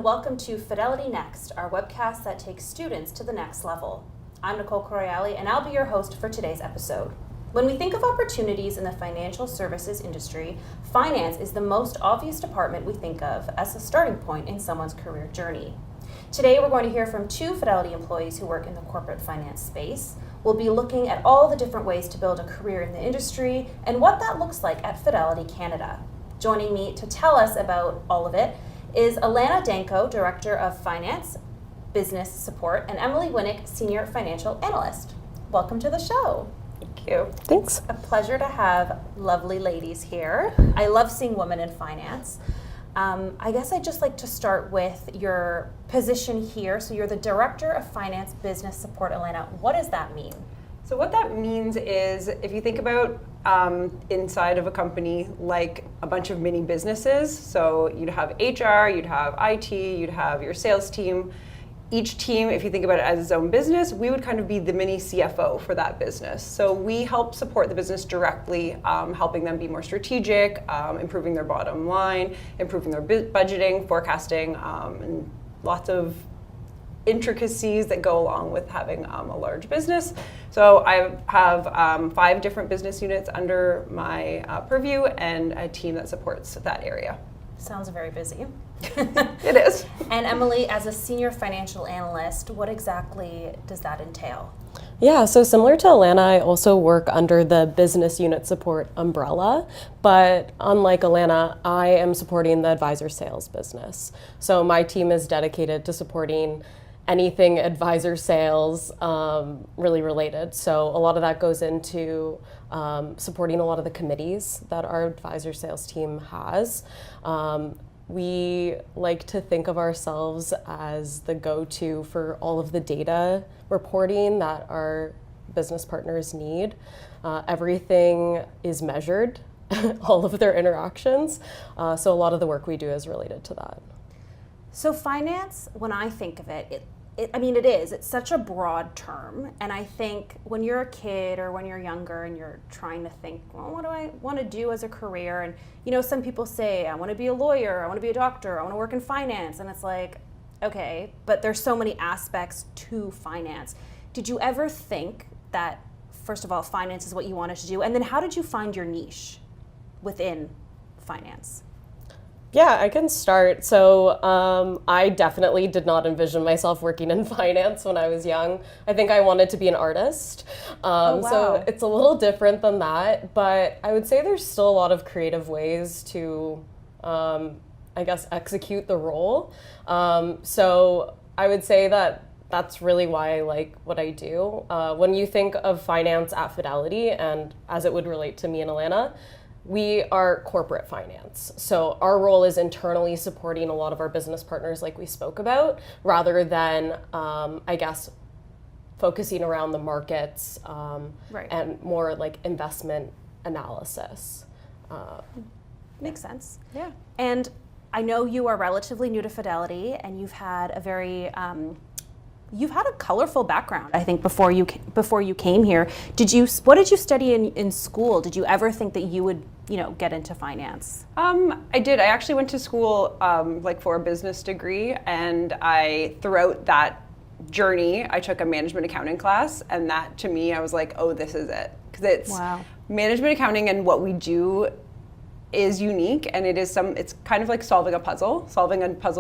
and welcome to FidelityNext, our webcast that takes students to the next level. I'm Nicole Coriali, and I'll be your host for today's episode. When we think of opportunities in the financial services industry, finance is the most obvious department we think of as a starting point in someone's career journey. Today, we're going to hear from two Fidelity employees who work in the corporate finance space. We'll be looking at all the different ways to build a career in the industry and what that looks like at Fidelity Canada. Joining me to tell us about all of it is Alanna Danko, Director of Finance, Business Support, and Emily Winick, Senior Financial Analyst. Welcome to the show. Thank you. Thanks. A pleasure to have lovely ladies here. I love seeing women in finance. I guess I'd just like to start with your position here. So you're the Director of Finance, Business Support. Alanna, what does that mean? So what that means is, if you think about inside of a company like a bunch of mini businesses, so you'd have HR, you'd have IT, you'd have your sales team. Each team, if you think about it as its own business, we would kind of be the mini CFO for that business. So we help support the business directly, helping them be more strategic, improving their bottom line, improving their budgeting, forecasting, and lots of intricacies that go along with having a large business. So I have 5 different business units under my purview and a team that supports that area. Sounds very busy. It is. And Emily, as a senior financial analyst, what exactly does that entail? Yeah, so similar to Alanna, I also work under the business unit support umbrella, but unlike Alanna, I am supporting the advisor sales business. So my team is dedicated to supporting anything advisor sales really related. So a lot of that goes into supporting a lot of the committees that our advisor sales team has. We like to think of ourselves as the go-to for all of the data reporting that our business partners need. Everything is measured, all of their interactions. So a lot of the work we do is related to that. So finance, when I think of it, it's such a broad term. And I think when you're a kid or when you're younger and you're trying to think, well, what do I want to do as a career? And, some people say, I want to be a lawyer, I want to be a doctor, I want to work in finance. And it's like, okay, but there's so many aspects to finance. Did you ever think that, first of all, finance is what you wanted to do? And then how did you find your niche within finance? Yeah, I can start. So I definitely did not envision myself working in finance when I was young. I think I wanted to be an artist. Wow. So it's a little different than that, but I would say there's still a lot of creative ways to, execute the role. So I would say that that's really why I like what I do. When you think of finance at Fidelity, and as it would relate to me and Alanna, we are corporate finance. So our role is internally supporting a lot of our business partners like we spoke about, rather than, focusing around the markets Right. and more like investment analysis. Makes sense. Yeah. And I know you are relatively new to Fidelity, and you've had a colorful background, I think, before you came here. What did you study in school? Did you ever think that you would, get into finance? I did. I actually went to school for a business degree, and throughout that journey, I took a management accounting class, and that to me, I was like, oh, this is it. Because it's management accounting, and what we do is unique, and it's kind of like solving a puzzle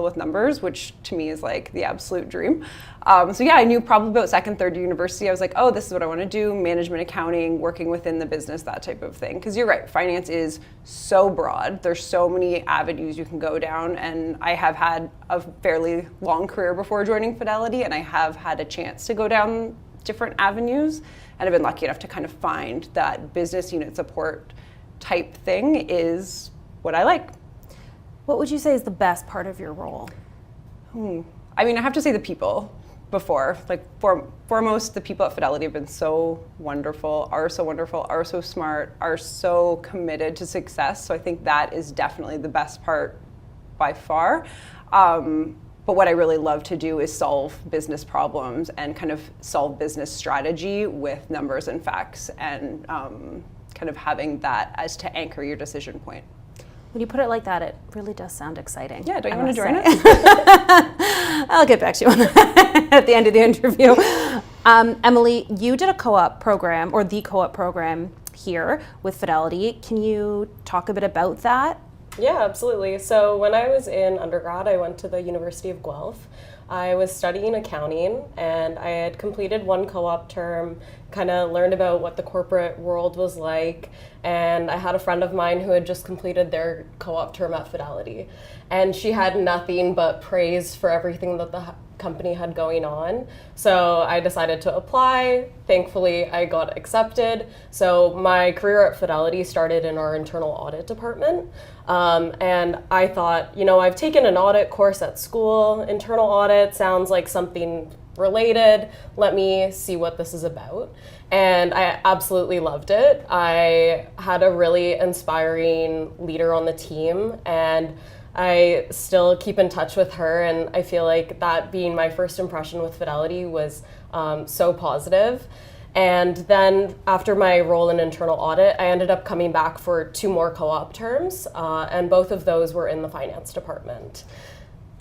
with numbers, which to me is like the absolute dream. I knew probably about second, third year university, I was like, oh, this is what I want to do, management accounting, working within the business, that type of thing. Because you're right, finance is so broad. There's so many avenues you can go down, and I have had a fairly long career before joining Fidelity, and I have had a chance to go down different avenues, and I've been lucky enough to kind of find that business unit support type thing is what I like. What would you say is the best part of your role? I have to say the people before. Foremost, the people at Fidelity have been so wonderful, are so smart, are so committed to success. So I think that is definitely the best part by far. But what I really love to do is solve business problems and kind of solve business strategy with numbers and facts, and kind of having that as to anchor your decision point. When you put it like that, it really does sound exciting. Yeah, don't you I want to must join say. us? I'll get back to you on that at the end of the interview. Emily, you did a co-op program, or the co-op program here with Fidelity. Can you talk a bit about that? Yeah, absolutely. So when I was in undergrad, I went to the University of Guelph. I was studying accounting, and I had completed one co-op term, kind of learned about what the corporate world was like, and I had a friend of mine who had just completed their co-op term at Fidelity, and she had nothing but praise for everything that the company had going on. So I decided to apply. Thankfully, I got accepted. So my career at Fidelity started in our internal audit department. And I thought, I've taken an audit course at school. Internal audit sounds like something related. Let me see what this is about. And I absolutely loved it. I had a really inspiring leader on the team, and I still keep in touch with her, and I feel like that being my first impression with Fidelity was so positive. And then after my role in internal audit, I ended up coming back for 2 more co-op terms, and both of those were in the finance department.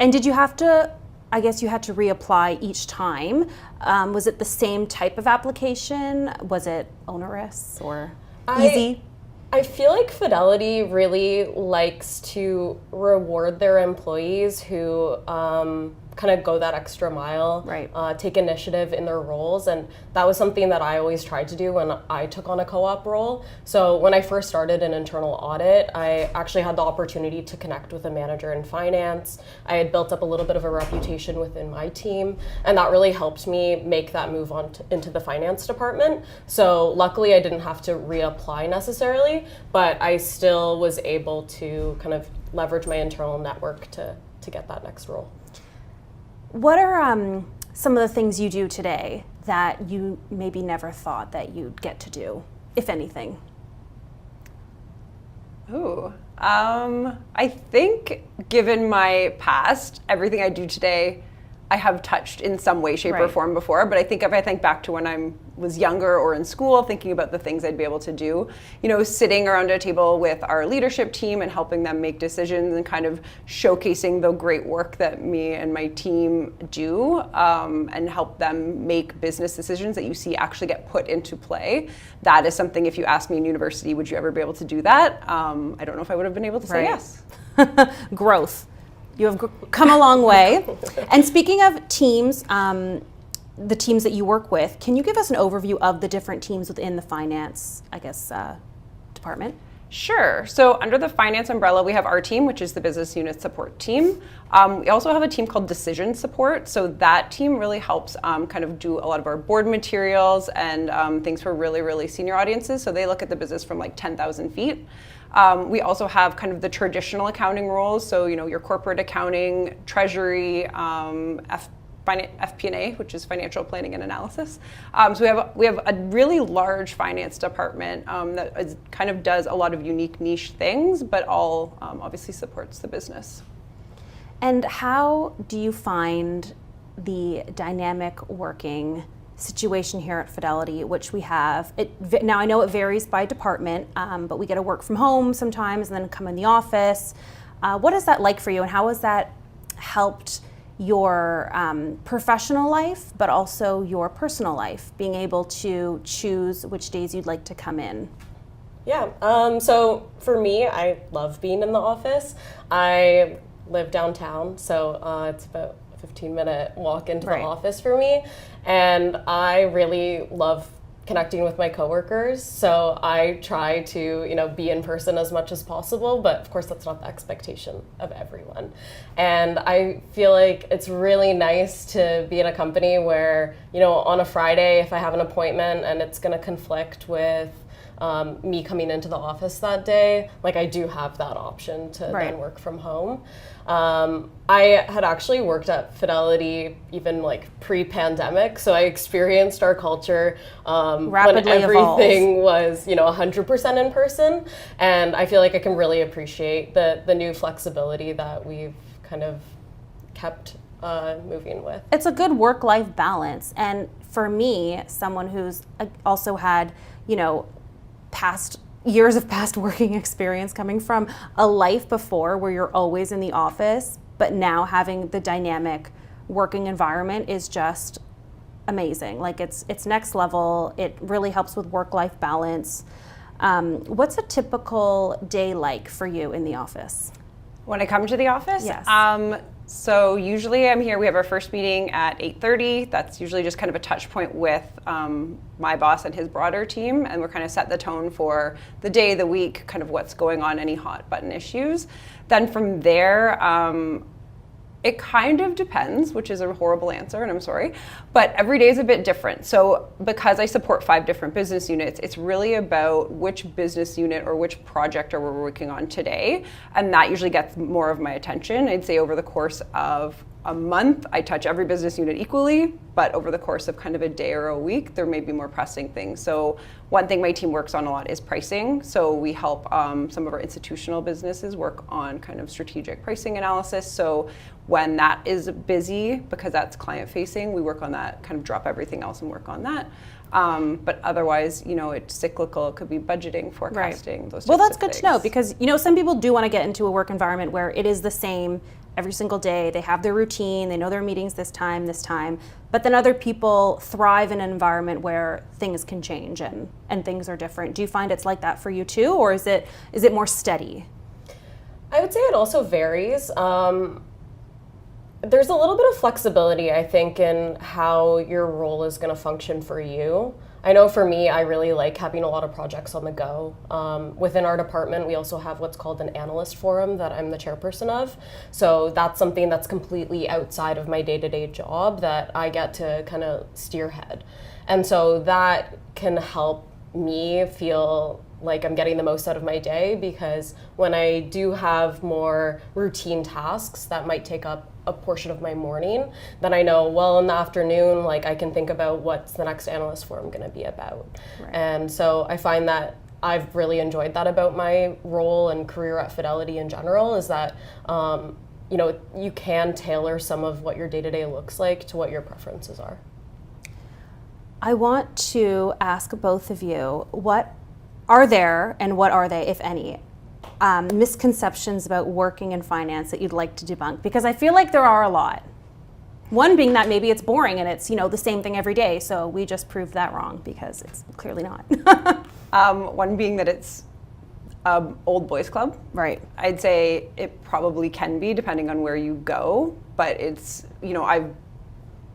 And did you have to, I guess you had to reapply each time. Was it the same type of application? Was it onerous or easy? I feel like Fidelity really likes to reward their employees who kind of go that extra mile, Right. Take initiative in their roles, and that was something that I always tried to do when I took on a co-op role. So when I first started in internal audit, I actually had the opportunity to connect with a manager in finance. I had built up a little bit of a reputation within my team, and that really helped me make that move on into the finance department. So luckily I didn't have to reapply necessarily, but I still was able to kind of leverage my internal network to get that next role. What are some of the things you do today that you maybe never thought that you'd get to do, if anything? Ooh, I think given my past, everything I do today, I have touched in some way, shape, or Right. form before. But I think if I think back to when I was younger or in school, thinking about the things I'd be able to do, sitting around a table with our leadership team and helping them make decisions and kind of showcasing the great work that me and my team do, and help them make business decisions that you see actually get put into play. That is something, if you asked me in university, would you ever be able to do that? I don't know if I would have been able to say Right. yes. Growth. You have come a long way. And speaking of teams, the teams that you work with, can you give us an overview of the different teams within the finance, department? Sure. So under the finance umbrella, we have our team, which is the business unit support team. We also have a team called decision support. So that team really helps kind of do a lot of our board materials and things for really, really senior audiences. So they look at the business from like 10,000 feet. We also have kind of the traditional accounting roles. So, your corporate accounting, treasury, FP&A, which is financial planning and analysis. So we have a really large finance department that kind of does a lot of unique niche things, but all obviously supports the business. And how do you find the dynamic working situation here at Fidelity, which we have? Now I know it varies by department, but we get to work from home sometimes and then come in the office. What is that like for you, and how has that helped your professional life, but also your personal life, being able to choose which days you'd like to come in? Yeah, so for me, I love being in the office. I live downtown, so it's about a 15-minute walk into Right. the office for me, and I really love connecting with my coworkers, so I try to be in person as much as possible, but of course that's not the expectation of everyone. And I feel like it's really nice to be in a company where on a Friday, if I have an appointment and it's going to conflict with me coming into the office that day, like I do have that option to Right. then work from home. I had actually worked at Fidelity even like pre-pandemic, so I experienced our culture when Rapidly everything was 100% in person, and I feel like I can really appreciate the new flexibility that we've kind of kept moving with. It's a good work-life balance. And for me, someone who's also had, past years of past working experience coming from a life before where you're always in the office, but now having the dynamic working environment is just amazing. Like it's next level. It really helps with work-life balance. What's a typical day like for you in the office? When I come to the office? Yes. So usually I'm here, we have our first meeting at 8:30. That's usually just kind of a touch point with my boss and his broader team, and we're kind of set the tone for the day, the week, kind of what's going on, any hot button issues. Then from there, it kind of depends, which is a horrible answer, and I'm sorry, but every day is a bit different. So because I support 5 different business units, it's really about which business unit or which project are we working on today, and that usually gets more of my attention. I'd say over the course of a month, I touch every business unit equally, but over the course of kind of a day or a week, there may be more pressing things. So one thing my team works on a lot is pricing. So we help some of our institutional businesses work on kind of strategic pricing analysis. So when that is busy, because that's client facing, we work on that, kind of drop everything else and work on that. But otherwise, it's cyclical. It could be budgeting, forecasting, those types of things. Well, that's good to know because, some people do want to get into a work environment where it is the same every single day. They have their routine. They know their meetings this time. But then other people thrive in an environment where things can change and things are different. Do you find it's like that for you too, or is it more steady? I would say it also varies. There's a little bit of flexibility, I think, in how your role is going to function for you. I know for me, I really like having a lot of projects on the go. Within our department, we also have what's called an analyst forum that I'm the chairperson of. So that's something that's completely outside of my day-to-day job that I get to kind of steerhead. And so that can help me feel like I'm getting the most out of my day, because when I do have more routine tasks that might take up a portion of my morning, then I know, well, in the afternoon, like I can think about what's the next analyst forum going to be about. Right. And so I find that I've really enjoyed that about my role and career at Fidelity in general, is that you can tailor some of what your day-to-day looks like to what your preferences are. I want to ask both of you, what are there, and what are they, if any, misconceptions about working in finance that you'd like to debunk? Because I feel like there are a lot. One being that maybe it's boring and it's the same thing every day, so we just proved that wrong because it's clearly not. One being that it's old boys club. Right. I'd say it probably can be depending on where you go, but it's, I've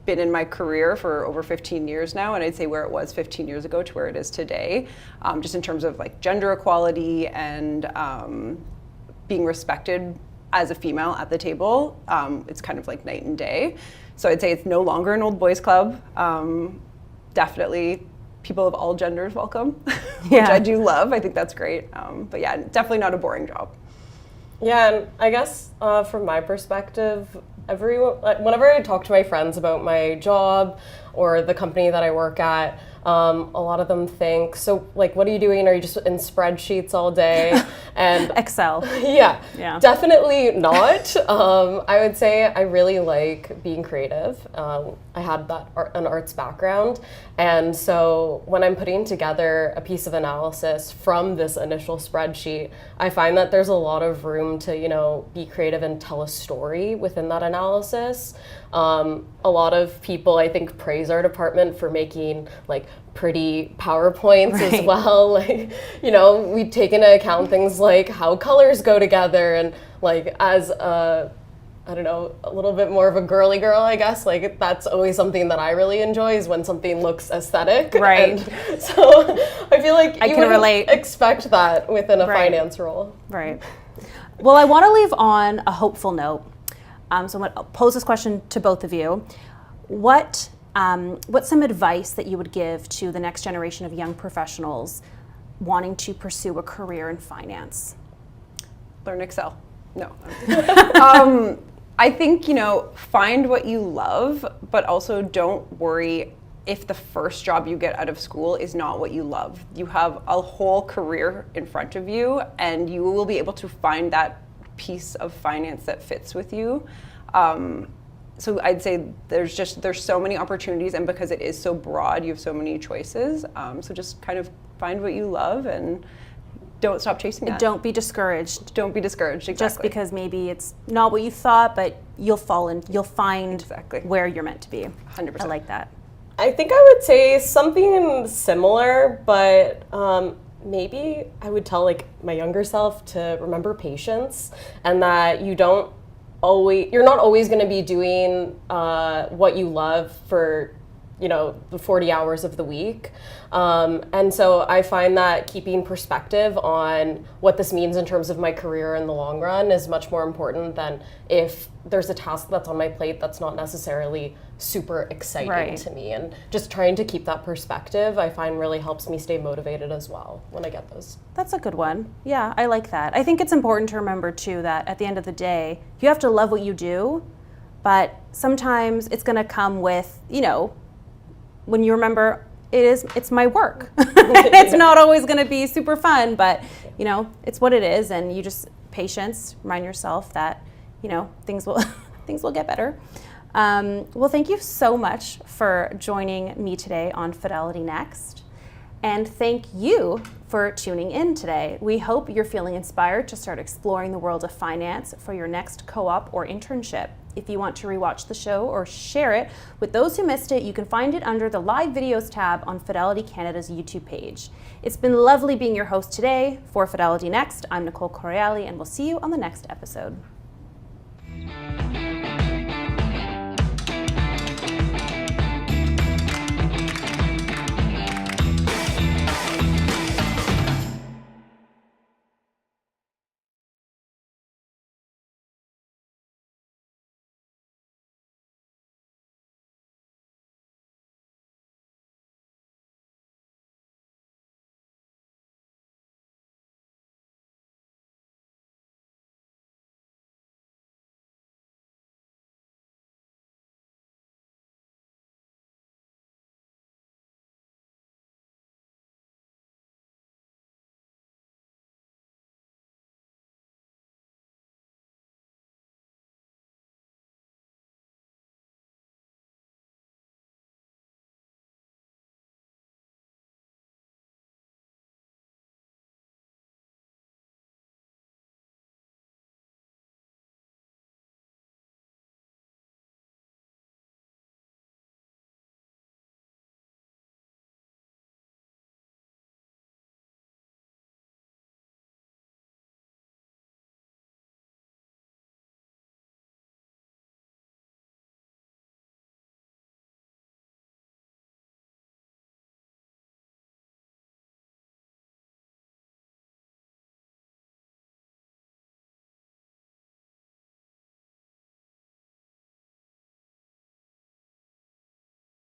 been in my career for over 15 years now, and I'd say where it was 15 years ago to where it is today, just in terms of like gender equality and being respected as a female at the table, it's kind of like night and day. So I'd say it's no longer an old boys club. Definitely people of all genders welcome, which I do love. I think that's great. But yeah, definitely not a boring job. Yeah, and I guess from my perspective, whenever I talk to my friends about my job or the company that I work at, a lot of them think, so like, what are you doing? Are you just in spreadsheets all day? And Excel. Yeah, definitely not. I would say I really like being creative. I had an arts background. And so when I'm putting together a piece of analysis from this initial spreadsheet, I find that there's a lot of room to, be creative and tell a story within that analysis. A lot of people, I think, praise our department for making like pretty PowerPoints as well. Like, we take into account things like how colors go together, and like as a little bit more of a girly girl, I guess. Like that's always something that I really enjoy, is when something looks aesthetic. Right. And so I feel like you can relate. Expect that within a finance role. Right. Well, I want to leave on a hopeful note. So I'm going to pose this question to both of you. What's some advice that you would give to the next generation of young professionals wanting to pursue a career in finance? Learn Excel. No. I think, find what you love, but also don't worry if the first job you get out of school is not what you love. You have a whole career in front of you, and you will be able to find that piece of finance that fits with you. So I'd say there's so many opportunities, and because it is so broad, you have so many choices. So just kind of find what you love and don't stop chasing that. Don't be discouraged. Don't be discouraged, exactly. Just because maybe it's not what you thought, but you'll find Exactly. where you're meant to be. 100%. I like that. I think I would say something similar, but maybe I would tell like my younger self to remember patience, and that you're not always going to be doing what you love for the 40 hours of the week. And so I find that keeping perspective on what this means in terms of my career in the long run is much more important than if there's a task that's on my plate that's not necessarily super exciting to me. And just trying to keep that perspective, I find really helps me stay motivated as well when I get those. That's a good one. Yeah, I like that. I think it's important to remember too that at the end of the day, you have to love what you do, but sometimes it's going to come with, when you remember it's my work. It's not always going to be super fun, but it's what it is, and you just patience, remind yourself that things will get better. Well, thank you so much for joining me today on Fidelity Next, and thank you for tuning in today. We hope you're feeling inspired to start exploring the world of finance for your next co-op or internship. If you want to rewatch the show or share it with those who missed it, you can find it under the Live Videos tab on Fidelity Canada's YouTube page. It's been lovely being your host today. For Fidelity Next, I'm Nicole Correale, and we'll see you on the next episode.